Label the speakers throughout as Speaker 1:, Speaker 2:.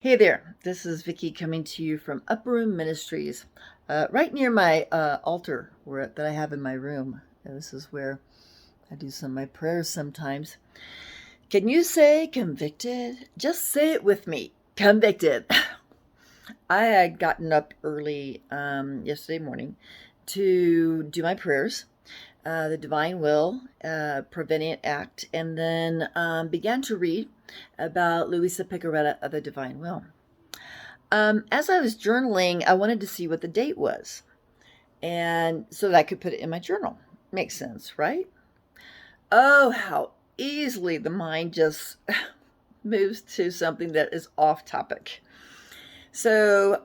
Speaker 1: Hey there, this is Vicky coming to you from Upper Room Ministries, right near my altar that I have in my room. And this is where I do some of my prayers sometimes. Can you say convicted? Just say it with me. Convicted. I had gotten up early yesterday morning to do my prayers, the Divine Will, Prevenient Act, and then began to read about Luisa Picaretta of the Divine Will. As I was journaling, I wanted to see what the date was, and so that I could put it in my journal. Makes sense, right? Oh, how easily the mind just moves to something that is off topic. So,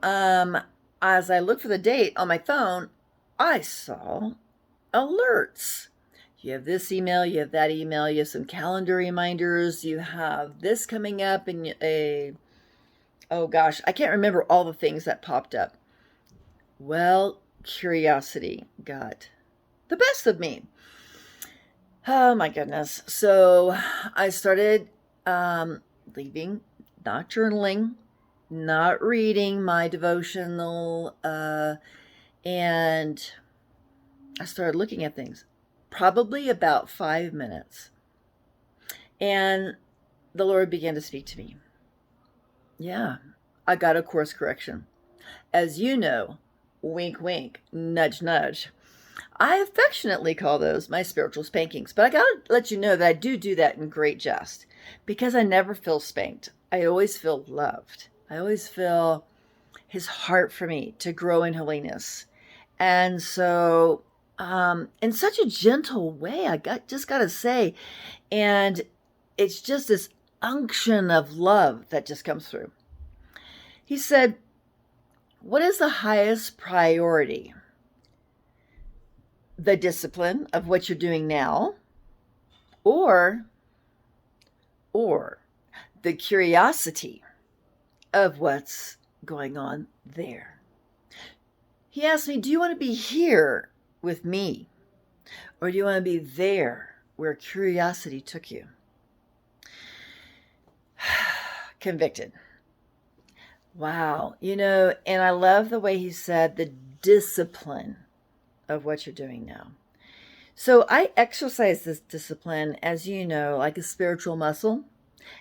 Speaker 1: as I looked for the date on my phone, I saw alerts. You have this email, you have that email, you have some calendar reminders, you have this coming up, and oh gosh, I can't remember all the things that popped up. Well, curiosity got the best of me. Oh my goodness. So I started leaving, not journaling, not reading my devotional, and I started looking at things. Probably about 5 minutes. And the Lord began to speak to me. Yeah, I got a course correction. As you know, wink, wink, nudge, nudge. I affectionately call those my spiritual spankings, but I gotta let you know that I do that in great jest because I never feel spanked. I always feel loved. I always feel his heart for me to grow in holiness. And so, in such a gentle way, just gotta say, and it's just this unction of love that just comes through. He said, what is the highest priority? The discipline of what you're doing now, or the curiosity of what's going on there. He asked me, do you want to be here with me, or do you want to be there where curiosity took you? Convicted. Wow. And I love the way he said the discipline of what you're doing now. So I exercise this discipline, as you know, like a spiritual muscle,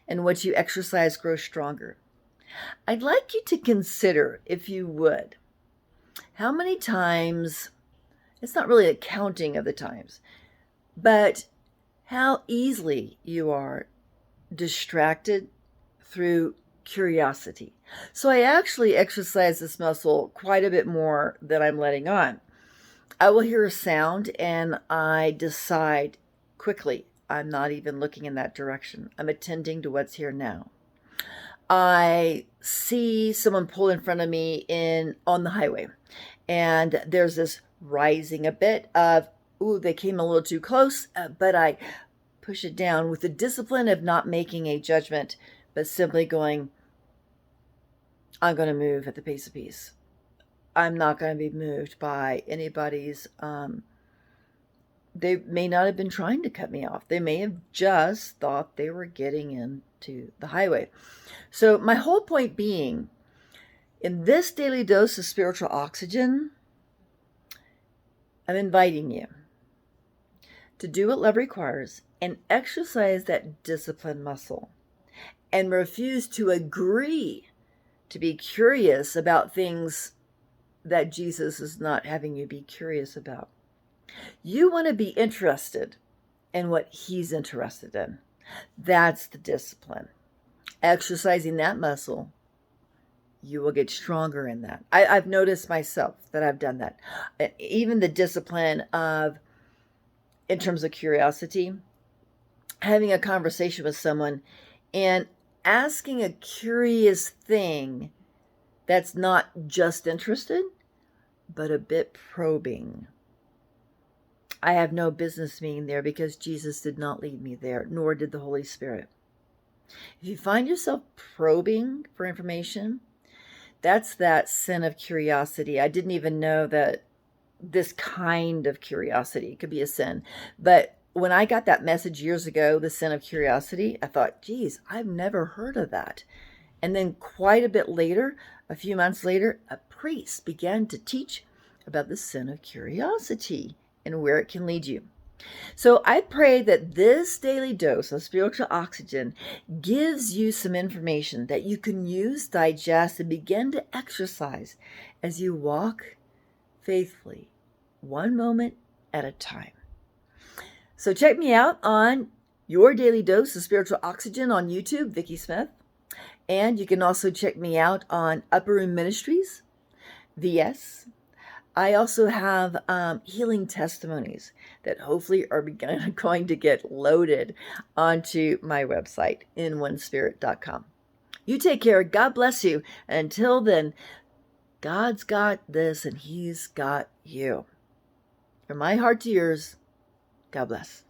Speaker 1: and what you exercise grows stronger. I'd like you to consider, if you would, how many times, it's not really a counting of the times, but how easily you are distracted through curiosity. So I actually exercise this muscle quite a bit more than I'm letting on. I will hear a sound and I decide quickly, I'm not even looking in that direction. I'm attending to what's here now. I see someone pull in front of me on the highway, and there's this rising a bit of, ooh, they came a little too close, but I push it down with the discipline of not making a judgment, but simply going, I'm going to move at the pace of peace. I'm not going to be moved by anybody's, they may not have been trying to cut me off. They may have just thought they were getting into the highway. So my whole point being, in this daily dose of spiritual oxygen, I'm inviting you to do what love requires and exercise that discipline muscle and refuse to agree to be curious about things that Jesus is not having you be curious about. You want to be interested in what he's interested in. That's the discipline. Exercising that muscle, you will get stronger in that. I've noticed myself that I've done that. Even the discipline of, in terms of curiosity, having a conversation with someone and asking a curious thing that's not just interested, but a bit probing. I have no business being there because Jesus did not lead me there, nor did the Holy Spirit. If you find yourself probing for information, that's that sin of curiosity. I didn't even know that this kind of curiosity could be a sin. But when I got that message years ago, the sin of curiosity, I thought, geez, I've never heard of that. And then quite a bit later, a few months later, a priest began to teach about the sin of curiosity and where it can lead you. So I pray that this daily dose of spiritual oxygen gives you some information that you can use, digest, and begin to exercise as you walk faithfully, one moment at a time. So check me out on Your Daily Dose of Spiritual Oxygen on YouTube, Vicki Smith. And you can also check me out on Upper Room Ministries, VS. I also have healing testimonies that hopefully are going to get loaded onto my website, inonespirit.com. You take care. God bless you. Until then, God's got this and He's got you. From my heart to yours, God bless.